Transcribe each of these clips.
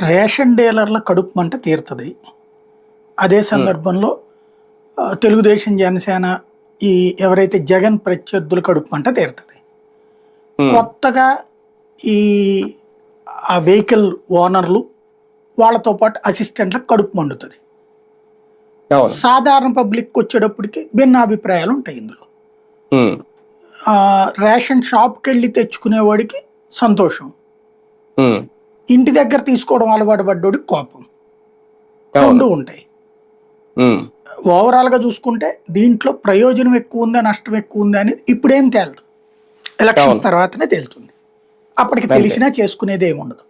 Ration డీలర్ల కడుపు మంట తీరుతుంది. అదే హ్మ్. సందర్భంలో తెలుగుదేశం, జనసేన ఈ ఎవరైతే జగన్ ప్రత్యర్థుల కడుపు మంట తీరుతుంది. హ్మ్. కొత్తగా ఈ ఆ వెహికల్ ఓనర్లు వాళ్ళతో పాటు అసిస్టెంట్లకు కడుపు మండుతుంది. అవును. సాధారణ పబ్లిక్ వచ్చేటప్పటికి భిన్నాభిప్రాయాలు ఉంటాయి ఇందులో. హ్మ్. రేషన్ షాప్కి వెళ్ళి తెచ్చుకునేవాడికి సంతోషం, హ్మ్. ఇంటి దగ్గర తీసుకోవడం అలవాటు పడ్డోడికి కోపం. అవును. రెండు ఉంటాయి. హ్మ్. ఓవరాల్గా చూసుకుంటే దీంట్లో ప్రయోజనం ఎక్కువ ఉందా, నష్టం ఎక్కువ ఉందా అనేది ఇప్పుడేం తేలదు. ఎలక్షన్స్ అవును. తర్వాతనే తేలుతుంది. అప్పటికి అంతే. తెలిసినా చేసుకునేది ఏముండదు.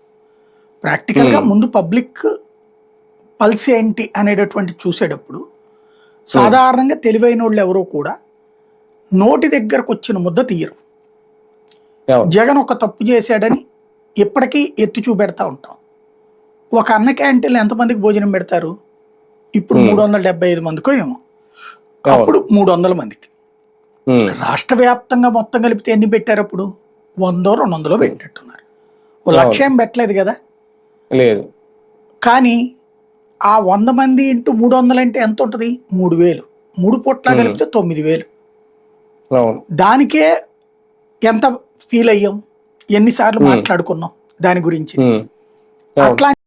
ప్రాక్టికల్గా హ్మ్. ముందు పబ్లిక్ పల్స్ ఏంటి అనేటటువంటి చూసేటప్పుడు హ్మ్. సాధారణంగా తెలివైన వాళ్ళు ఎవరో కూడా నోటి దగ్గరకు వచ్చిన ముద్ద తీయరు. అవును. జగన్ ఒక తప్పు చేశాడని ఇప్పటికీ ఎత్తి చూపెడతా ఉంటాం. ఒక అన్న క్యాంటీన్లో ఎంతమందికి భోజనం పెడతారు? ఇప్పుడు హ్మ్. 375 మందికో ఏమో, అవును. అప్పుడు 300 మందికి. హ్మ్. రాష్ట్ర వ్యాప్తంగా మొత్తం కలిపితే ఎన్ని పెట్టారు అప్పుడు? 100 200 హ్మ్. పెట్టినట్టున్నారు. ఓ లక్ష అవును. ఏం పెట్టలేదు కదా. లేదు. కానీ ఆ 100 మంది ఇంటూ 300 అంటే ఎంత ఉంటుంది? 3000. 3 పూట్ల హ్మ్. కలిపితే 9000. అవును. దానికే ఎంత ఫీల్ అయ్యాం, ఎన్నిసార్లు హ్మ్. మాట్లాడుకున్నాం దాని గురించి. హ్మ్. అవును. అట్లా